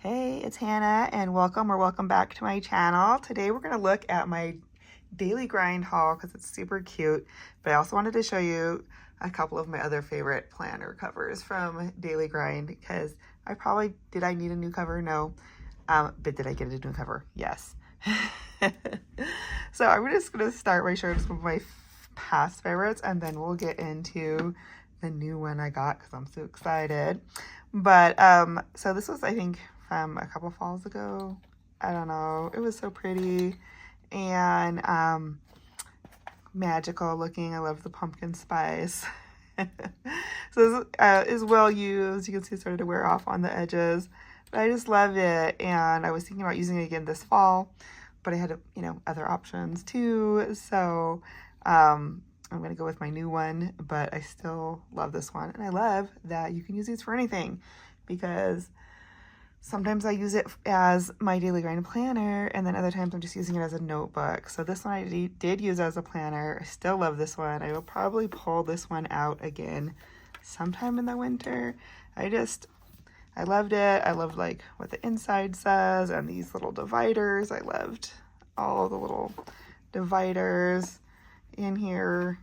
Hey, it's Hannah and welcome back to my channel. Today we're going to look at my Daily Grind haul because it's super cute, but I also wanted to show you a couple of my other favorite planner covers from Daily Grind because did I need a new cover? No. But did I get a new cover? Yes. So I'm just going to start by showing some of my past favorites and then we'll get into the new one I got because I'm so excited. But so this was, I think, from a couple falls ago. I don't know. It was so pretty and magical looking. I love the pumpkin spice. So this is well used. You can see it started to wear off on the edges. But I just love it. And I was thinking about using it again this fall, but I had, other options too. So I'm going to go with my new one, but I still love this one. And I love that you can use these for anything because sometimes I use it as my Daily Grind planner, and then other times I'm just using it as a notebook. So this one I did use as a planner. I still love this one. I will probably pull this one out again sometime in the winter. I loved it. I loved like what the inside says and these little dividers. I loved all of the little dividers in here.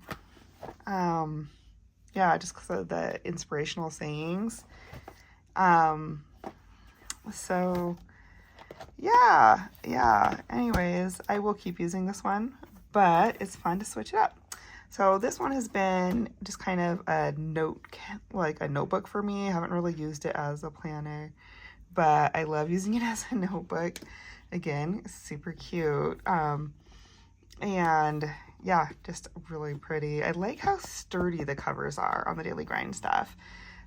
Yeah, just because of the inspirational sayings. So yeah. Anyways, I will keep using this one, but it's fun to switch it up. So this one has been just kind of a notebook for me. I haven't really used it as a planner, but I love using it as a notebook. Again, it's super cute. And yeah, just really pretty. I like how sturdy the covers are on the Daily Grind stuff.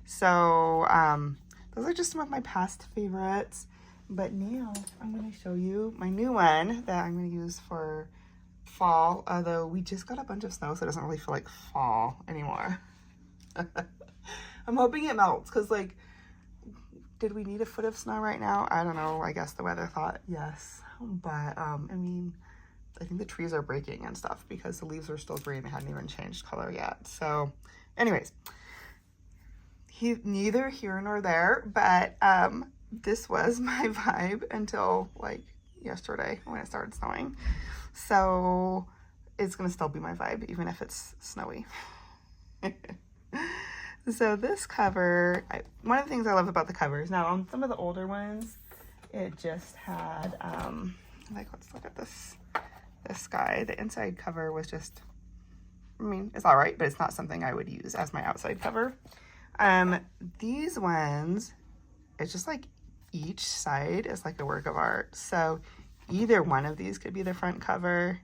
So, those are just some of my past favorites, but now I'm going to show you my new one that I'm going to use for fall, although we just got a bunch of snow, so it doesn't really feel like fall anymore. I'm hoping it melts, because did we need a foot of snow right now? I don't know. I guess the weather thought yes, but I mean, I think the trees are breaking and stuff because the leaves are still green. They hadn't even changed color yet. So anyways, neither here nor there, but this was my vibe until yesterday when it started snowing. So it's gonna still be my vibe even if it's snowy. So this cover, one of the things I love about the covers, now on some of the older ones, it just had let's look at this guy. The inside cover was just, I mean, it's all right, but it's not something I would use as my outside cover. These ones, it's just like each side is like a work of art. So either one of these could be the front cover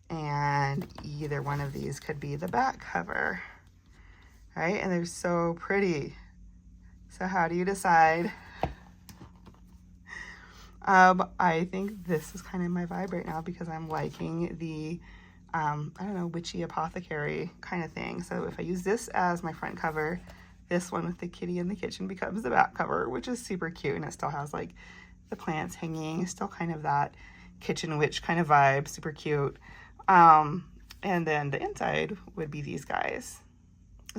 and either one of these could be the back cover, right? And they're so pretty. So how do you decide? I think this is kind of my vibe right now because I'm liking the, I don't know, witchy apothecary kind of thing. So if I use this as my front cover, this one with the kitty in the kitchen becomes the back cover, which is super cute. And it still has like the plants hanging, still kind of that kitchen witch kind of vibe, super cute. And then the inside would be these guys.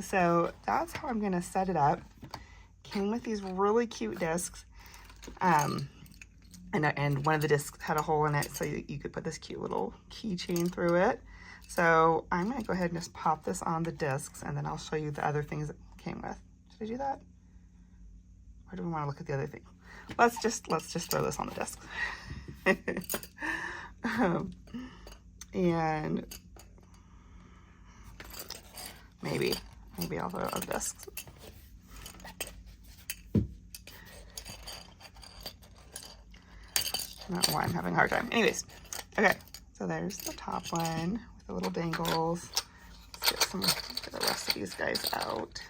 So that's how I'm going to set it up. Came with these really cute discs. And one of the discs had a hole in it so you could put this cute little keychain through it. So I'm going to go ahead and just pop this on the discs and then I'll show you the other things that came with. Should I do that? Or do we want to look at the other thing? Let's just throw this on the disc. And maybe I'll throw it on the discs. I don't know why I'm having a hard time. Anyways, okay, so there's the top one with the little dangles. Let's get the rest of these guys out.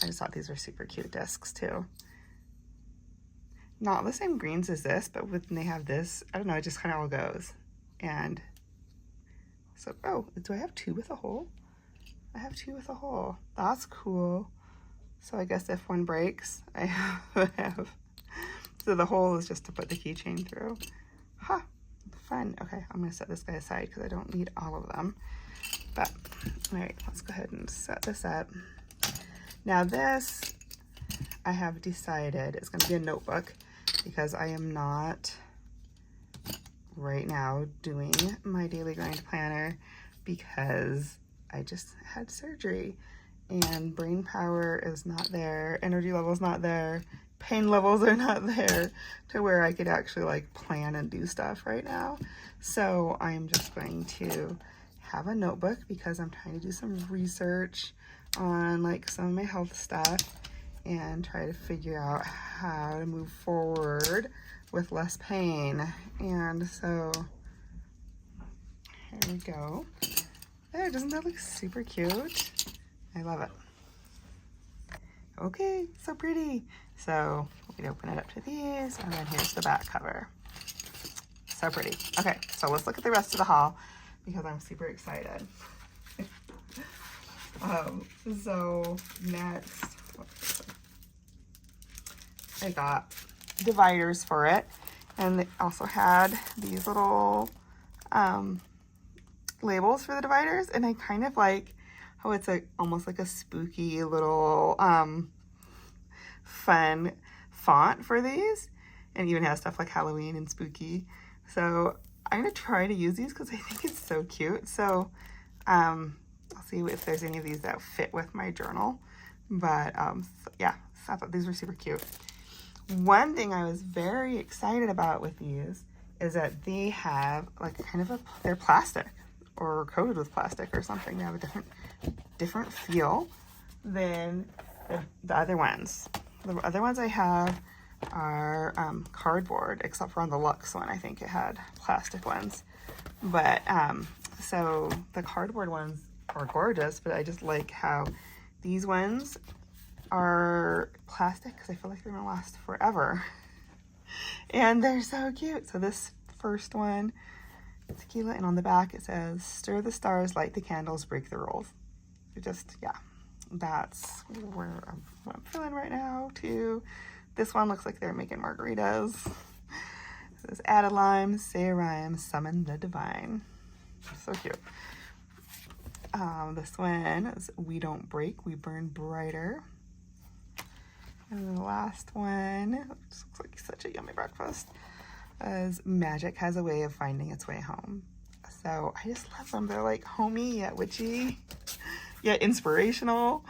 I just thought these were super cute discs too. Not the same greens as this, but when they have this, I don't know, it just kind of all goes. And so, oh, do I have two with a hole? I have two with a hole. That's cool. So I guess if one breaks, I have. So the hole is just to put the keychain through. Huh, fun. Okay, I'm gonna set this guy aside because I don't need all of them. But, all right, let's go ahead and set this up. Now this, I have decided it's going to be a notebook because I am not right now doing my daily grind planner because I just had surgery and brain power is not there, energy levels not there, pain levels are not there to where I could actually like plan and do stuff right now. So I'm just going to have a notebook because I'm trying to do some research on like some of my health stuff and try to figure out how to move forward with less pain. And so here we go. There, doesn't that look super cute? I love it. Okay, so pretty. So we'd open it up to these, and then here's the back cover. So pretty. Okay, so let's look at the rest of the haul because I'm super excited. So next, I got dividers for it, and they also had these little labels for the dividers, and I kind of like how it's like almost like a spooky little fun font for these, and even has stuff like Halloween and spooky. So I'm gonna try to use these because I think it's so cute. So I'll see if there's any of these that fit with my journal, but so yeah, so I thought these were super cute. One thing I was very excited about with these is that they have like kind of they're plastic or coated with plastic or something. They have a different feel than the other ones. The other ones I have are cardboard, except for on the Luxe one, I think it had plastic ones. But so the cardboard ones are gorgeous, but I just like how these ones are plastic because I feel like they're gonna last forever. And they're so cute. So this first one, tequila, and on the back it says, "Stir the stars, light the candles, break the rules." It just, yeah, that's where what I'm feeling right now too. This one looks like they're making margaritas. It says, "Add a lime, say a rhyme, summon the divine." So cute. This one is, "We don't break, we burn brighter." And the last one, which looks like such a yummy breakfast, is "Magic has a way of finding its way home." So I just love them. They're like homey yet witchy, yet inspirational.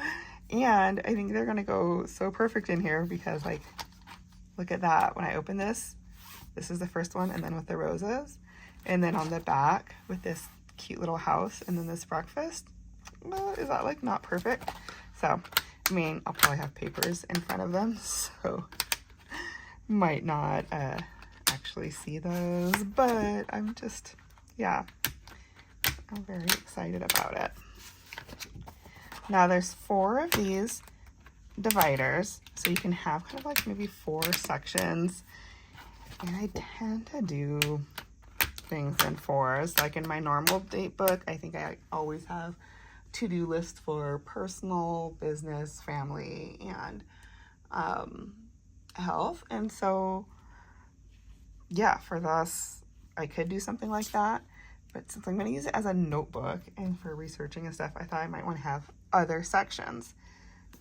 And I think they're gonna go so perfect in here because like, look at that. When I open this, this is the first one, and then with the roses. And then on the back with this cute little house and then this breakfast. Well, is that like not perfect? So, I mean, I'll probably have papers in front of them, so might not actually see those, but I'm just, yeah, I'm very excited about it. Now there's 4 of these dividers, so you can have kind of like maybe 4 sections, and I tend to do things in 4s. Like in my normal date book, I think I always have to-do list for personal, business, family, and health. And so yeah, for this I could do something like that, but since I'm going to use it as a notebook and for researching and stuff, I thought I might want to have other sections.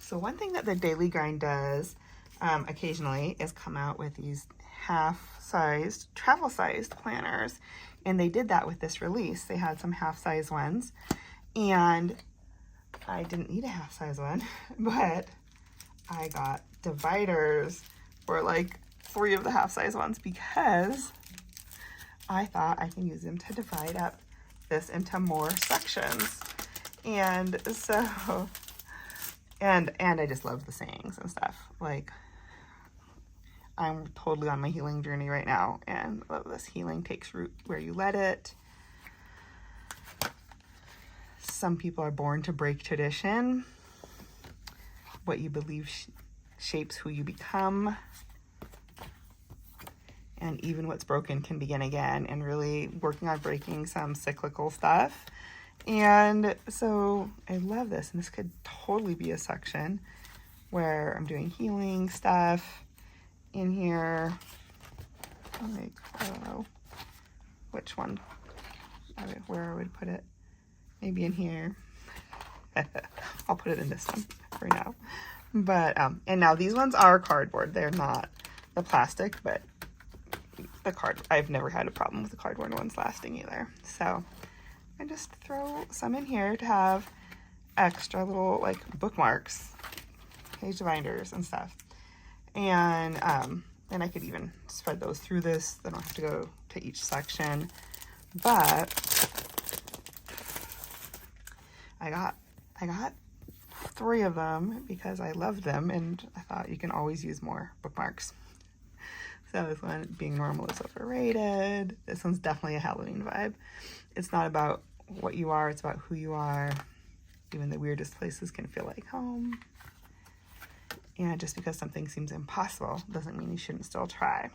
So one thing that the Daily Grind does occasionally is come out with these half-sized, travel-sized planners, and they did that with this release. They had some half-size ones, and I didn't need a half-size one, but I got dividers for like 3 of the half-size ones because I thought I can use them to divide up this into more sections. And so, and I just love the sayings and stuff. Like, I'm totally on my healing journey right now, and love this. Healing takes root where you let it. Some people are born to break tradition. What you believe shapes who you become. And even what's broken can begin again, and really working on breaking some cyclical stuff. And so I love this, and this could totally be a section where I'm doing healing stuff in here. Like, I don't know which one, where I would put it. Maybe in here. I'll put it in this one for now. But, and now these ones are cardboard. They're not the plastic, but I've never had a problem with the cardboard ones lasting either. So I just throw some in here to have extra little like bookmarks, page binders and stuff. And I could even spread those through this. They don't have to go to each section. But I got 3 of them because I loved them and I thought you can always use more bookmarks. So this one, Being Normal is Overrated. This one's definitely a Halloween vibe. It's not about what you are, it's about who you are. Even the weirdest places can feel like home. And just because something seems impossible doesn't mean you shouldn't still try.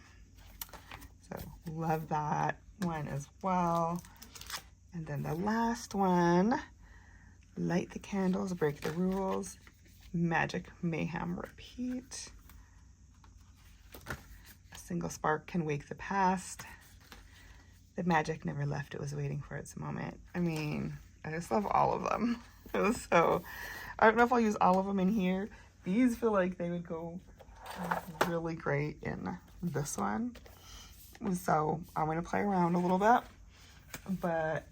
So love that one as well. And then the last one, Light the Candles, Break the Rules, Magic, Mayhem, Repeat. A single spark can wake the past. The magic never left, it was waiting for its moment. I mean, I just love all of them. So I don't know if I'll use all of them in here. These feel like they would go really great in this one. So I'm going to play around a little bit, but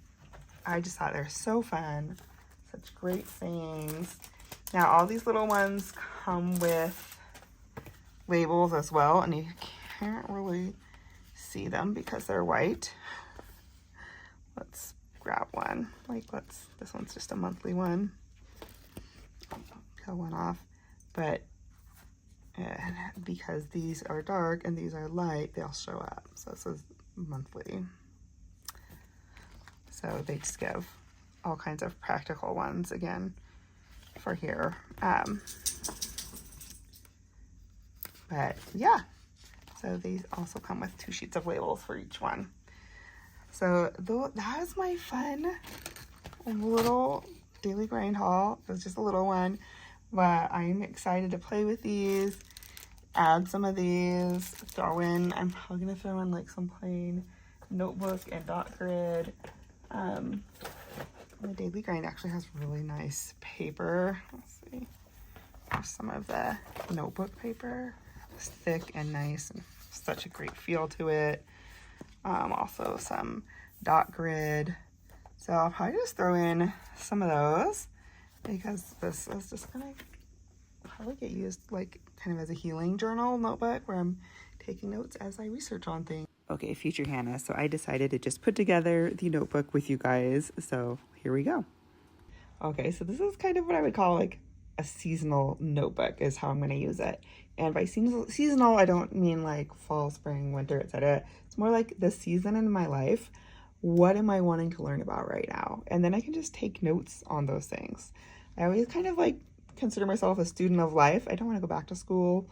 I just thought they're so fun. Such great sayings. Now all these little ones come with labels as well, and you can't really see them because they're white. Let's grab one. This one's just a monthly one. I'll peel one off. But because these are dark and these are light, they'll show up. So this is monthly. So they just give all kinds of practical ones again for here. But yeah, so these also come with 2 sheets of labels for each one. So that is my fun little daily grind haul. It was just a little one, but I'm excited to play with these, add some of these, I'm probably gonna throw in like some plain notebook and dot grid. The daily grind actually has really nice paper. Let's see. There's some of the notebook paper. It's thick and nice and such a great feel to it. Also some dot grid. So I'll probably just throw in some of those because this is just gonna probably get used like kind of as a healing journal notebook where I'm taking notes as I research on things. Okay, future Hannah. So I decided to just put together the notebook with you guys. So here we go. Okay, so this is kind of what I would call like a seasonal notebook is how I'm going to use it. And by seasonal, I don't mean like fall, spring, winter, etc. It's more like the season in my life. What am I wanting to learn about right now? And then I can just take notes on those things. I always kind of like consider myself a student of life. I don't want to go back to school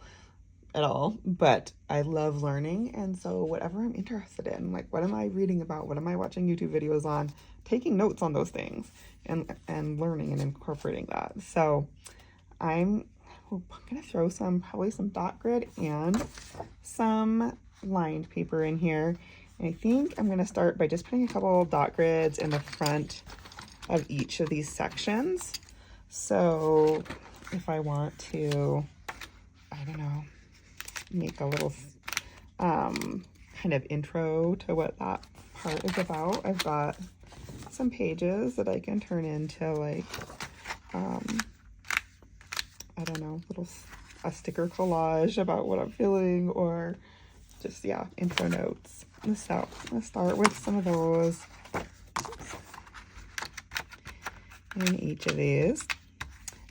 at all, but I love learning. And so whatever I'm interested in, like what am I reading about? What am I watching YouTube videos on? Taking notes on those things and learning and incorporating that. So I'm going to throw probably some dot grid and some lined paper in here. And I think I'm going to start by just putting a couple dot grids in the front of each of these sections. So if I want to, I don't know, make a little kind of intro to what that part is about, I've got some pages that I can turn into like, I don't know, a sticker collage about what I'm feeling, or just, yeah, intro notes. So let's start with some of those in each of these.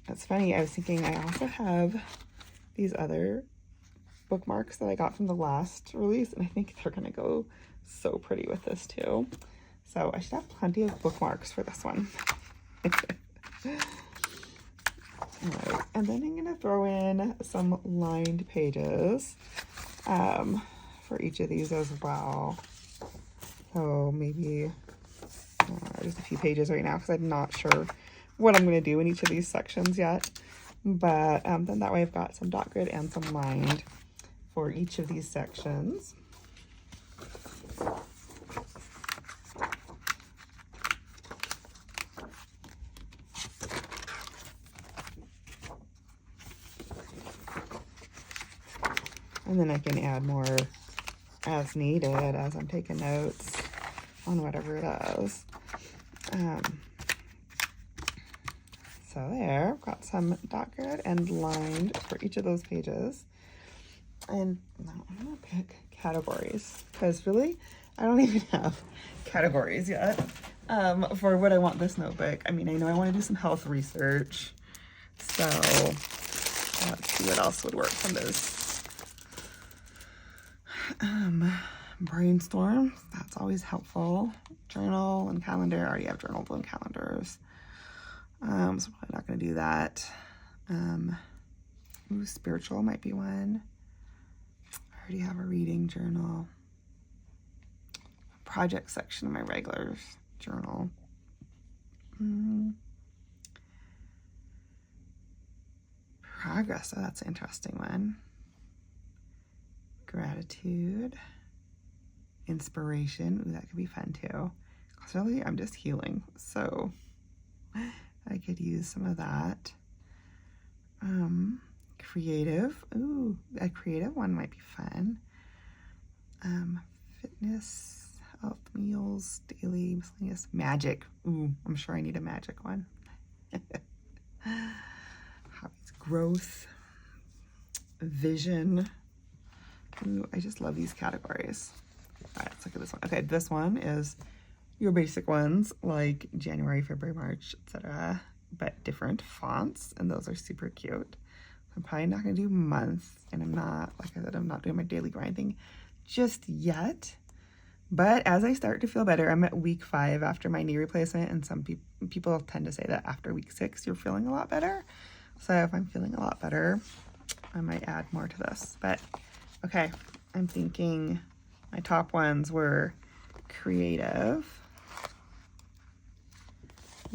That's funny, I was thinking I also have these other bookmarks that I got from the last release, and I think they're gonna go so pretty with this too. So I should have plenty of bookmarks for this one. Alright, and then I'm gonna throw in some lined pages for each of these as well. So maybe just a few pages right now because I'm not sure what I'm going to do in each of these sections yet. But then that way I've got some dot grid and some lined for each of these sections. And then I can add more as needed as I'm taking notes on whatever it is. So there, I've got some dot-grid and lined for each of those pages. And now I'm gonna pick categories, because really, I don't even have categories yet for what I want this notebook. I mean, I know I want to do some health research, so let's see what else would work from this. Brainstorm, that's always helpful. Journal and calendar, I already have journals and calendars. So I'm probably not going to do that. Ooh, spiritual might be one. I already have a reading journal. Project section of my regulars journal. Progress, oh, that's an interesting one. Gratitude. Inspiration, ooh, that could be fun too. Because really, I'm just healing, so I could use some of that. Creative, ooh, a creative one might be fun. Fitness, health, meals, daily, miscellaneous, magic. Ooh, I'm sure I need a magic one. Hobbies, growth, vision. Ooh, I just love these categories. All right, let's look at this one. Okay, this one is your basic ones like January, February, March, etc., but different fonts, and those are super cute. I'm probably not going to do months, and I'm not, like I said, I'm not doing my daily grinding just yet. But as I start to feel better, I'm at week 5 after my knee replacement, and some people tend to say that after week 6 you're feeling a lot better. So if I'm feeling a lot better, I might add more to this. But okay, I'm thinking my top ones were creative,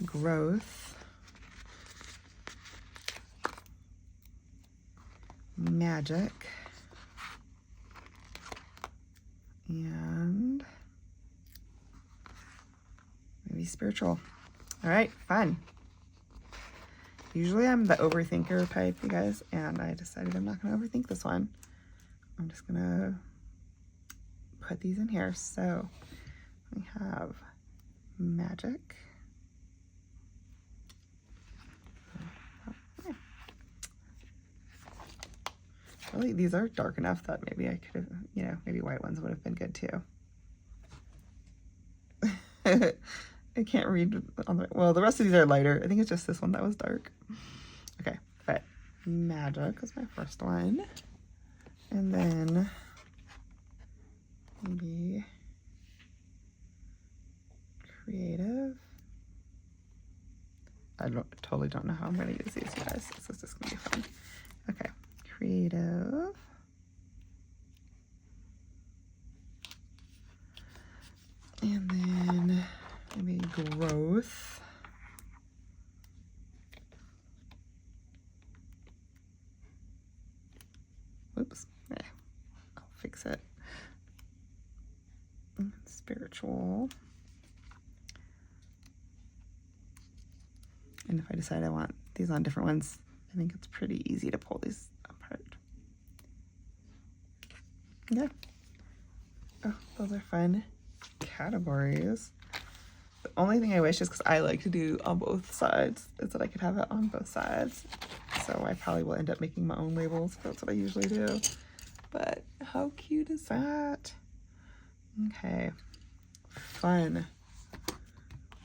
growth, magic, and maybe spiritual. All right, fun. Usually I'm the overthinker type, you guys, and I decided I'm not going to overthink this one. I'm just going to put these in here. So we have magic. Really, these are dark enough that maybe I could have, you know, maybe white ones would have been good too. I can't read on the, well, the rest of these are lighter. I think it's just this one that was dark. Okay, but magic is my first one. And then maybe creative. I totally don't know how I'm going to use these, you guys. This is just going to be fun. Okay, creative. And then maybe growth. Oops, I'll fix it. Spiritual. And if I decide I want these on different ones, I think it's pretty easy to pull these apart. Yeah. Oh, those are fun categories. The only thing I wish is, because I like to do on both sides, is that I could have it on both sides. So I probably will end up making my own labels. That's what I usually do. But how cute is that? Okay, fun.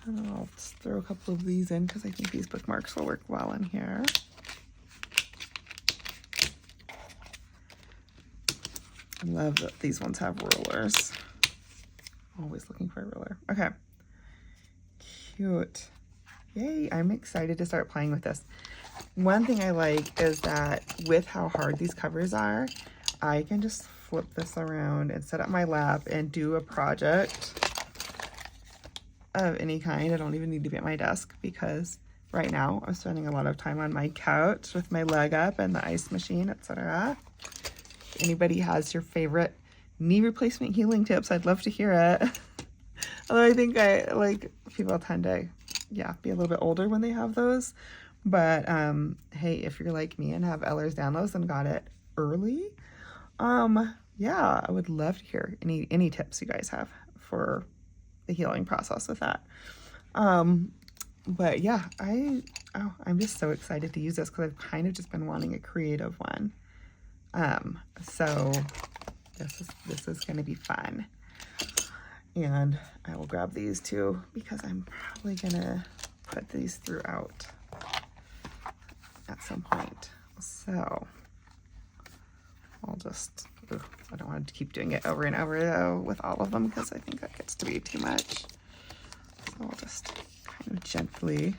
And I'll just throw a couple of these in because I think these bookmarks will work well in here. I love that these ones have rulers. Always looking for a ruler. Okay. Cute. Yay, I'm excited to start playing with this. One thing I like is that with how hard these covers are, I can just flip this around and set up my lap and do a project of any kind. I don't even need to be at my desk, because right now I'm spending a lot of time on my couch with my leg up and the ice machine, etc. If anybody has your favorite knee replacement healing tips, I'd love to hear it. Although I think people tend to, be a little bit older when they have those. But hey, if you're like me and have Ehlers-Danlos and got it early, Yeah, I would love to hear any tips you guys have for the healing process with that. But yeah, I'm just so excited to use this because I've kind of just been wanting a creative one. So this is going to be fun. And I will grab these too because I'm probably going to put these throughout at some point. So I'll just, I don't want to keep doing it over and over though with all of them because I think that gets to be too much. So I'll just kind of gently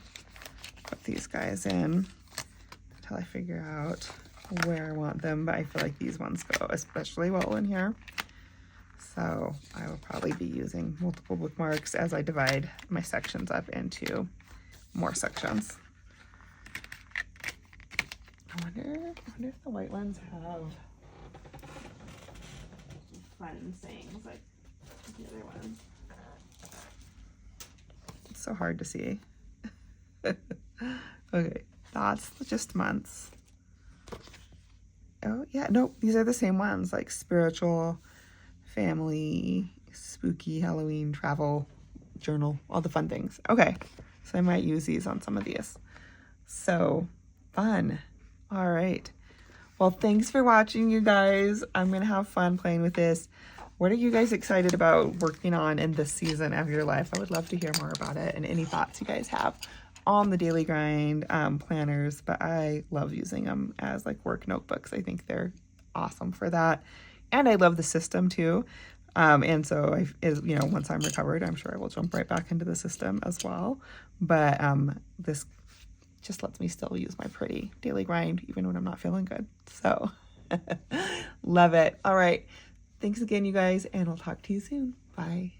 put these guys in until I figure out where I want them, but I feel like these ones go especially well in here. So I will probably be using multiple bookmarks as I divide my sections up into more sections. I wonder if the white ones have fun sayings like the other ones. It's so hard to see. Okay, that's just months. Oh yeah, no, these are the same ones, like spiritual, family, spooky, Halloween, travel, journal, all the fun things. Okay, so I might use these on some of these. So fun. All right. Well, thanks for watching, you guys. I'm going to have fun playing with this. What are you guys excited about working on in this season of your life? I would love to hear more about it and any thoughts you guys have on the Daily Grind planners, but I love using them as like work notebooks. I think they're awesome for that. And I love the system too. And so once I'm recovered, I'm sure I will jump right back into the system as well. But this just lets me still use my pretty Daily Grind even when I'm not feeling good. So love it. All right. Thanks again, you guys, and I'll talk to you soon. Bye.